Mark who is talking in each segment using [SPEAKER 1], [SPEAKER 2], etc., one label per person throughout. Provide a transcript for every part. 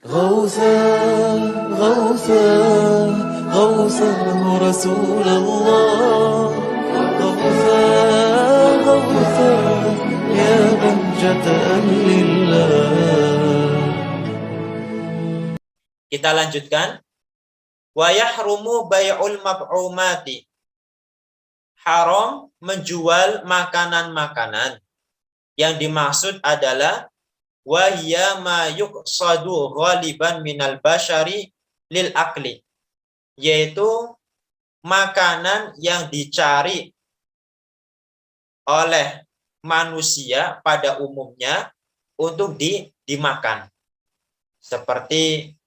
[SPEAKER 1] غوثا غوثا غوثا رسول الله غوثا غوثا يا بهجة أهل الله.
[SPEAKER 2] Kita lanjutkan. Wa yahrumu bai'ul mab'umati. Haram menjual makanan-makanan. Yang dimaksud adalah wa hiya ma yuqsadu ghaliban minal bashari lil akli, yaitu makanan yang dicari oleh manusia pada umumnya untuk dimakan, seperti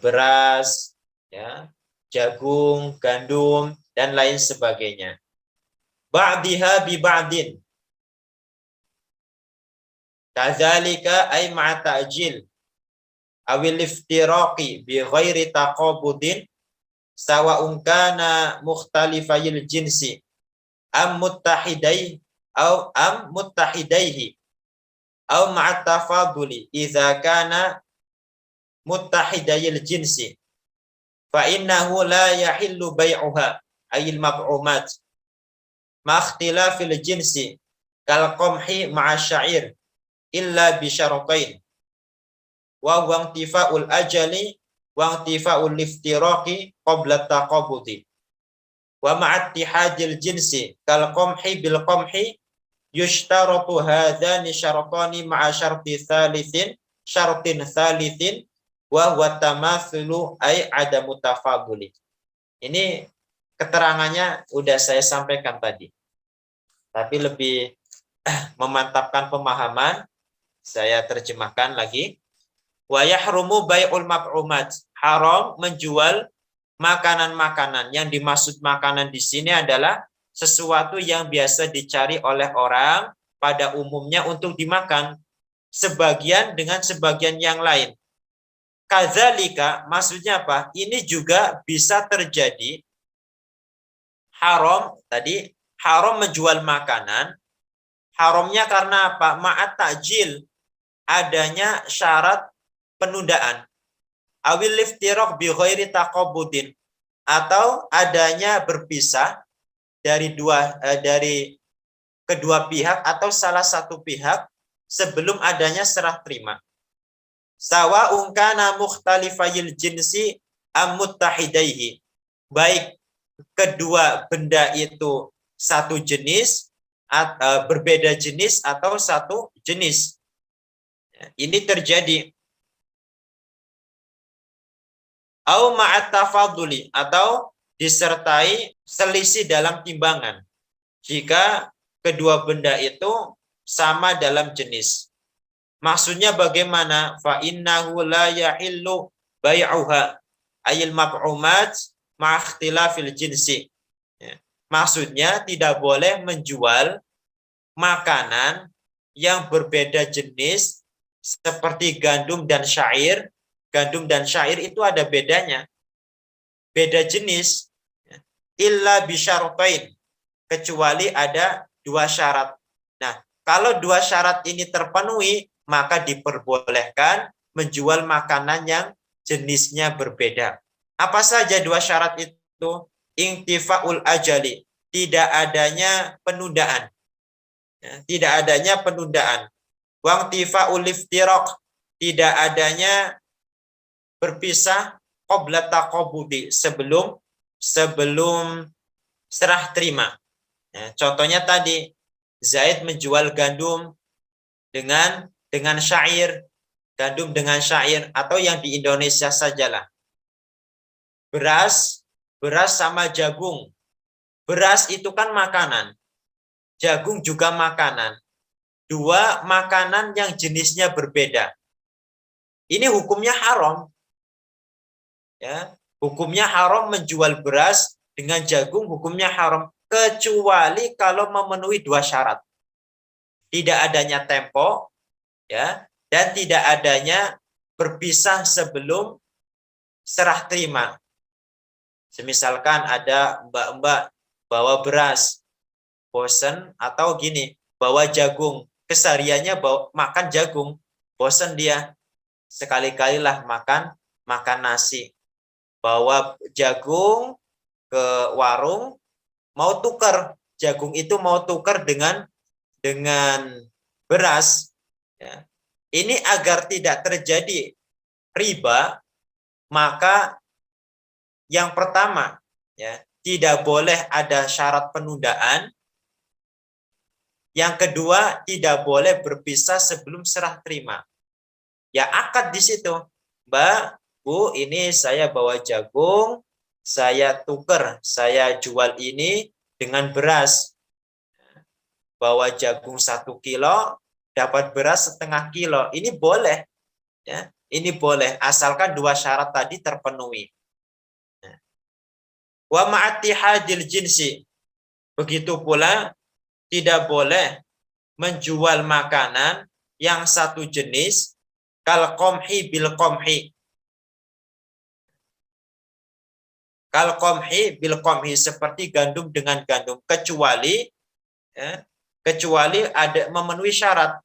[SPEAKER 2] beras, ya, jagung, gandum, dan lain sebagainya. Ba'diha bi ba'din. Kadzalika ay ma'a ta'jil awil iftiraqi bi ghairi taqabudin sawa'un kana mukhtalifayil jinsi am muttahidai am muttahidaihi aw ma'a tafaduli idza kana muttahidayil jinsi fa innahu la yahillu bai'uha ayil mab'umat ma ikhtilafil jinsi kal qamhi ma'a sya'ir illa bi syaratain wa huwa intifa'ul ajali wa intifa'ul iftiraqi qabla taqabudi wa ma'a ittihadil jinsi kal qamhi bil qamhi yushtaratu hadzani syaratani ma'a syartin thalithin wa huwa tamathulu ay adamu tafaduli. Ini keterangannya udah saya sampaikan tadi, tapi lebih memantapkan pemahaman saya terjemahkan lagi. Wa yahrumu bai'ul mab'umat. Haram menjual makanan-makanan. Yang dimaksud makanan di sini adalah sesuatu yang biasa dicari oleh orang pada umumnya untuk dimakan, sebagian dengan sebagian yang lain. Kadzalika, maksudnya apa? Ini juga bisa terjadi haram tadi, haram menjual makanan. Haramnya karena apa? Ma'at ta'jil, adanya syarat penundaan. Awil iftiraq bi ghairi taqabudin, atau adanya berpisah dari kedua pihak atau salah satu pihak sebelum adanya serah terima. Sawa'un kana mukhtalifayil jinsi am muttahidaihi, baik kedua benda itu satu jenis, berbeda jenis atau satu jenis. Ini terjadi. Au ma'at tafaduli, atau disertai selisih dalam timbangan jika kedua benda itu sama dalam jenis. Maksudnya bagaimana? Fa innahu la yahillu bai'uha ayil mab'umat ma ikhtilafil jinsi. Maksudnya tidak boleh menjual makanan yang berbeda jenis seperti gandum dan syair. Gandum dan syair itu ada bedanya, beda jenis. Illa bisyaratain, kecuali ada dua syarat. Nah, kalau dua syarat ini terpenuhi, maka diperbolehkan menjual makanan yang jenisnya berbeda. Apa saja dua syarat itu? Intifa'ul ajali, tidak adanya penundaan. Tidak adanya penundaan. Wangtifa'ul iftiraq, tidak adanya berpisah qabla taqabudi, sebelum serah terima. Contohnya tadi, Zaid menjual gandum dengan syair, gandum dengan syair, atau yang di Indonesia sajalah. Beras sama jagung. Beras itu kan makanan, jagung juga makanan. Dua makanan yang jenisnya berbeda. Ini hukumnya haram. Ya, hukumnya haram menjual beras dengan jagung, hukumnya haram, kecuali kalau memenuhi dua syarat. Tidak adanya tempo, ya, dan tidak adanya berpisah sebelum serah terima. Semisalkan ada mbak-mbak bawa beras, bosen, atau gini, bawa jagung, kesehariannya makan jagung, bosen dia. sekali-kalilah makan nasi. Bawa jagung ke warung, mau tukar jagung itu mau tukar dengan beras. Ya. Ini agar tidak terjadi riba, maka yang pertama, ya, tidak boleh ada syarat penundaan. Yang kedua, tidak boleh berpisah sebelum serah terima. Ya akad di situ. Mbak, Bu, ini saya bawa jagung, saya tuker, saya jual ini dengan beras. Bawa jagung 1 kilo, dapat beras setengah kilo. Ini boleh. Ya, ini boleh, asalkan dua syarat tadi terpenuhi. Wa ma'attihadil jinsi. Begitu pula tidak boleh menjual makanan yang satu jenis kal qomhi bil qomhi. Kal qomhi bil qomhi, seperti gandum dengan gandum, kecuali ada memenuhi syarat.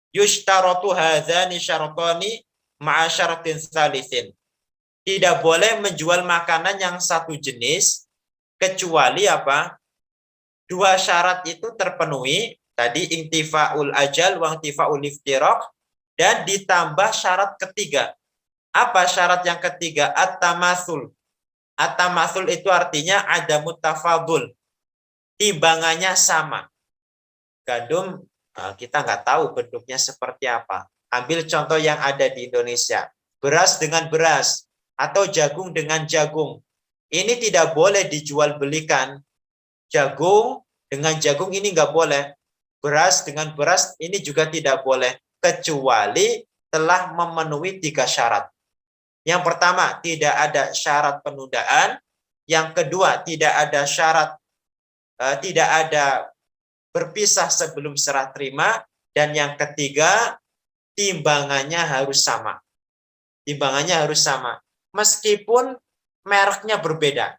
[SPEAKER 2] Yushtaratu hadzani syaratani ma'a syaratin tsalitsin. Tidak boleh menjual makanan yang satu jenis kecuali apa? Dua syarat itu terpenuhi, tadi intifaul ajal wa intifaul iftiraq, dan ditambah syarat ketiga. Apa syarat yang ketiga? At-tamatsul. At-tamatsul itu artinya ada mutafadul. Timbangannya sama. Gandum kita nggak tahu bentuknya seperti apa. Ambil contoh yang ada di Indonesia. Beras dengan beras atau jagung dengan jagung. Ini tidak boleh dijual belikan. Jagung dengan jagung ini nggak boleh. Beras dengan beras ini juga tidak boleh. Kecuali telah memenuhi 3 syarat. Yang pertama, tidak ada syarat penundaan. Yang kedua, tidak ada syarat, tidak ada berpisah sebelum serah terima. Dan yang ketiga, timbangannya harus sama. Timbangannya harus sama. Meskipun mereknya berbeda.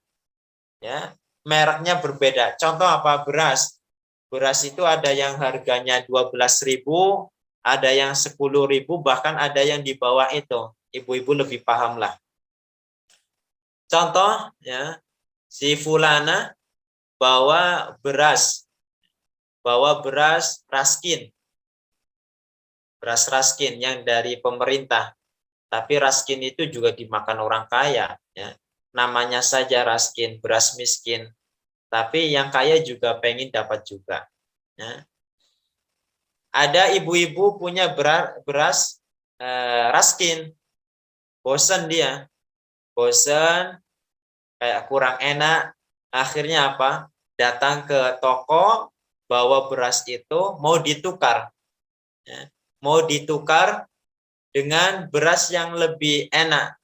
[SPEAKER 2] Ya, mereknya berbeda. Contoh apa? Beras. Beras itu ada yang harganya 12.000, ada yang 10.000, bahkan ada yang di bawah itu. Ibu-ibu lebih paham lah. Contoh, ya, si fulana bawa beras raskin. Beras raskin yang dari pemerintah. Tapi raskin itu juga dimakan orang kaya, ya. Namanya saja raskin, beras miskin. Tapi yang kaya juga pengen dapat juga. Ya. Ada ibu-ibu punya beras raskin. Bosan dia. Bosan, kayak kurang enak. Akhirnya apa? Datang ke toko, bawa beras itu, mau ditukar. Ya. Mau ditukar dengan beras yang lebih enak.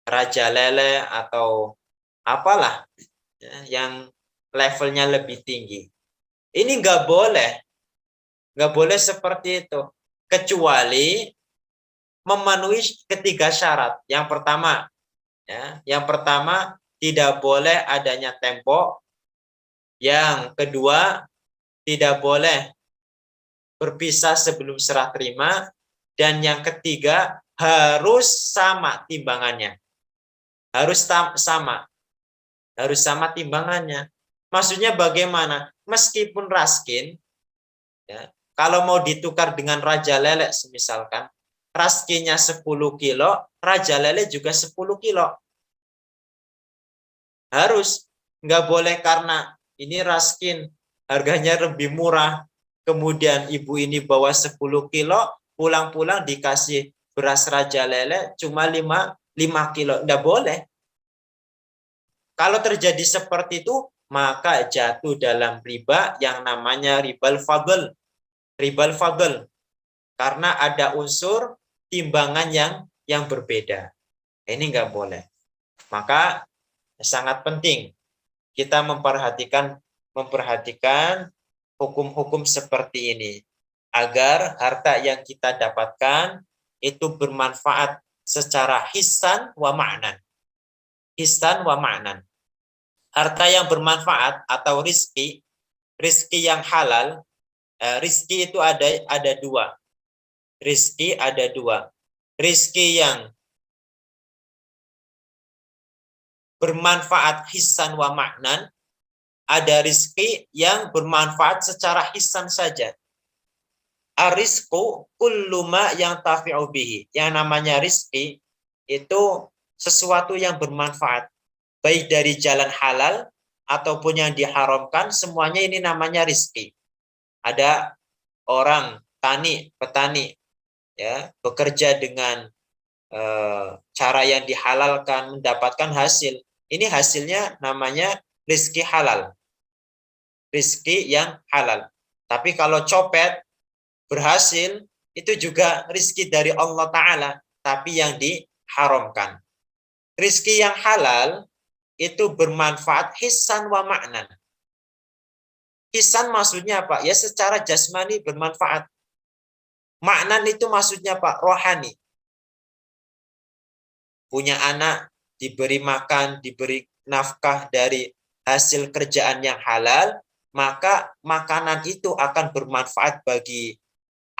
[SPEAKER 2] Raja Lele atau apalah, ya, yang levelnya lebih tinggi. Ini nggak boleh seperti itu, kecuali memenuhi ketiga syarat. Yang pertama, tidak boleh adanya tembok. Yang kedua, tidak boleh berpisah sebelum serah terima. Dan yang ketiga, harus sama timbangannya. Harus sama timbangannya. Maksudnya bagaimana? Meskipun raskin, ya, kalau mau ditukar dengan Raja Lele misalkan, raskinnya 10 kilo, Raja Lele juga 10 kilo. Harus. Nggak boleh karena ini raskin, harganya lebih murah, kemudian ibu ini bawa 10 kilo, pulang-pulang dikasih beras Raja Lele cuma 5 kilo. Nggak boleh. Kalau terjadi seperti itu, maka jatuh dalam riba yang namanya ribal fadl. Ribal fadl. Karena ada unsur timbangan yang berbeda. Ini nggak boleh. Maka sangat penting kita memperhatikan hukum-hukum seperti ini. Agar harta yang kita dapatkan itu bermanfaat secara hissan wa ma'nan. Hissan wa ma'nan. Harta yang bermanfaat atau rizki yang halal, rizki itu ada dua. Rizki ada dua. rizki yang bermanfaat hissan wa ma'nan, ada rizki yang bermanfaat secara hissan saja. Arizku kullu ma yang tafi'u bihi. Yang namanya rizki itu sesuatu yang bermanfaat. Baik dari jalan halal ataupun yang diharamkan, semuanya ini namanya rizki. Ada orang petani, ya, bekerja dengan cara yang dihalalkan, mendapatkan hasil. Ini hasilnya namanya rizki halal. Rizki yang halal. Tapi kalau copet berhasil, itu juga rizki dari Allah Ta'ala, tapi yang diharamkan. Rizki yang halal itu bermanfaat hissan wa ma'nan. Hissan maksudnya apa? Ya secara jasmani bermanfaat. Ma'nan itu maksudnya apa? Rohani. Punya anak, diberi makan, diberi nafkah dari hasil kerjaan yang halal, maka makanan itu akan bermanfaat bagi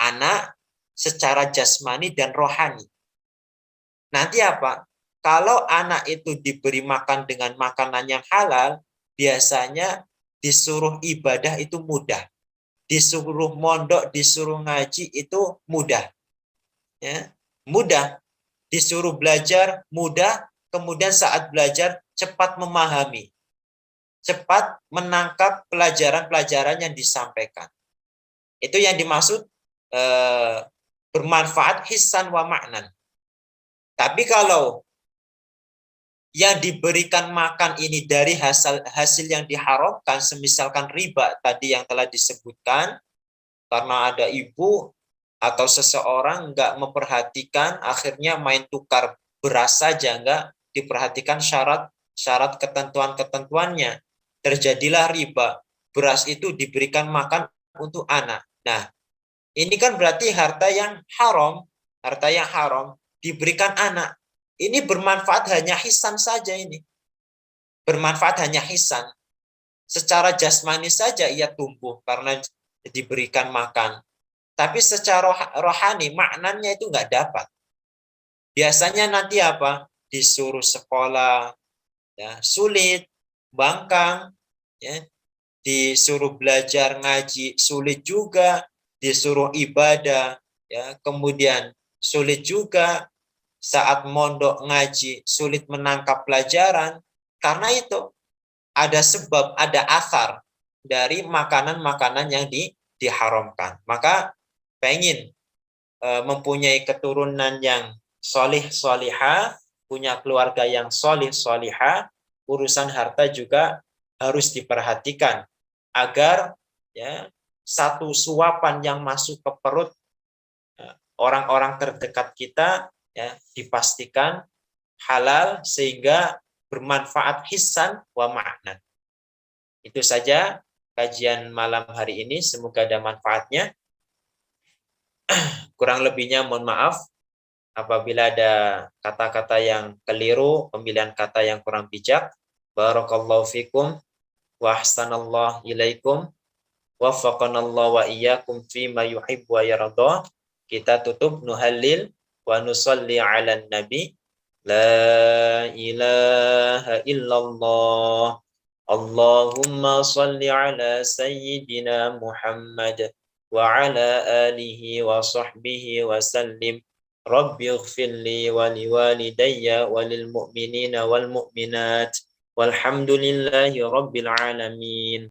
[SPEAKER 2] anak secara jasmani dan rohani. Nanti apa? Kalau anak itu diberi makan dengan makanan yang halal, biasanya disuruh ibadah itu mudah. Disuruh mondok, disuruh ngaji itu mudah. Ya, mudah. Disuruh belajar mudah, kemudian saat belajar cepat memahami. Cepat menangkap pelajaran-pelajaran yang disampaikan. Itu yang dimaksud bermanfaat hissan wa ma'nan. Tapi kalau yang diberikan makan ini dari hasil yang diharamkan, semisalkan riba tadi yang telah disebutkan, karena ada ibu atau seseorang nggak memperhatikan, akhirnya main tukar beras saja, nggak diperhatikan syarat ketentuan-ketentuannya, terjadilah riba. Beras itu diberikan makan untuk anak. Nah, ini kan berarti harta yang haram diberikan anak. Ini bermanfaat hanya hissan saja ini. Bermanfaat hanya hissan. Secara jasmani saja ia tumbuh karena diberikan makan. Tapi secara rohani, maknanya itu nggak dapat. Biasanya nanti apa? Disuruh sekolah, ya, sulit, bangkang, ya, disuruh belajar ngaji, sulit juga, disuruh ibadah, ya, kemudian sulit juga, saat mondok ngaji, sulit menangkap pelajaran, karena itu ada sebab, ada asar dari makanan-makanan yang diharamkan. Maka pengen mempunyai keturunan yang solih solihah, punya keluarga yang solih solihah, urusan harta juga harus diperhatikan agar ya satu suapan yang masuk ke perut orang-orang terdekat kita ya dipastikan halal sehingga bermanfaat hissan wa ma'nan. Itu saja kajian malam hari ini, semoga ada manfaatnya. Kurang lebihnya mohon maaf apabila ada kata-kata yang keliru, pemilihan kata yang kurang bijak. Barakallahu fikum wa ahsanallahu ilaikum. Waffaqanallahu wa iyyakum fima yuhibbu wa yarda. Kita tutup nuhallil wa nusalli ala nabi. La ilaha illallah. Allahumma salli ala sayyidina Muhammad wa ala alihi wa sahbihi wa sallim. Rabbi ighfirli wa liwalidayya wa lil mu'minina wal mu'minat. Walhamdulillahi rabbil alamin.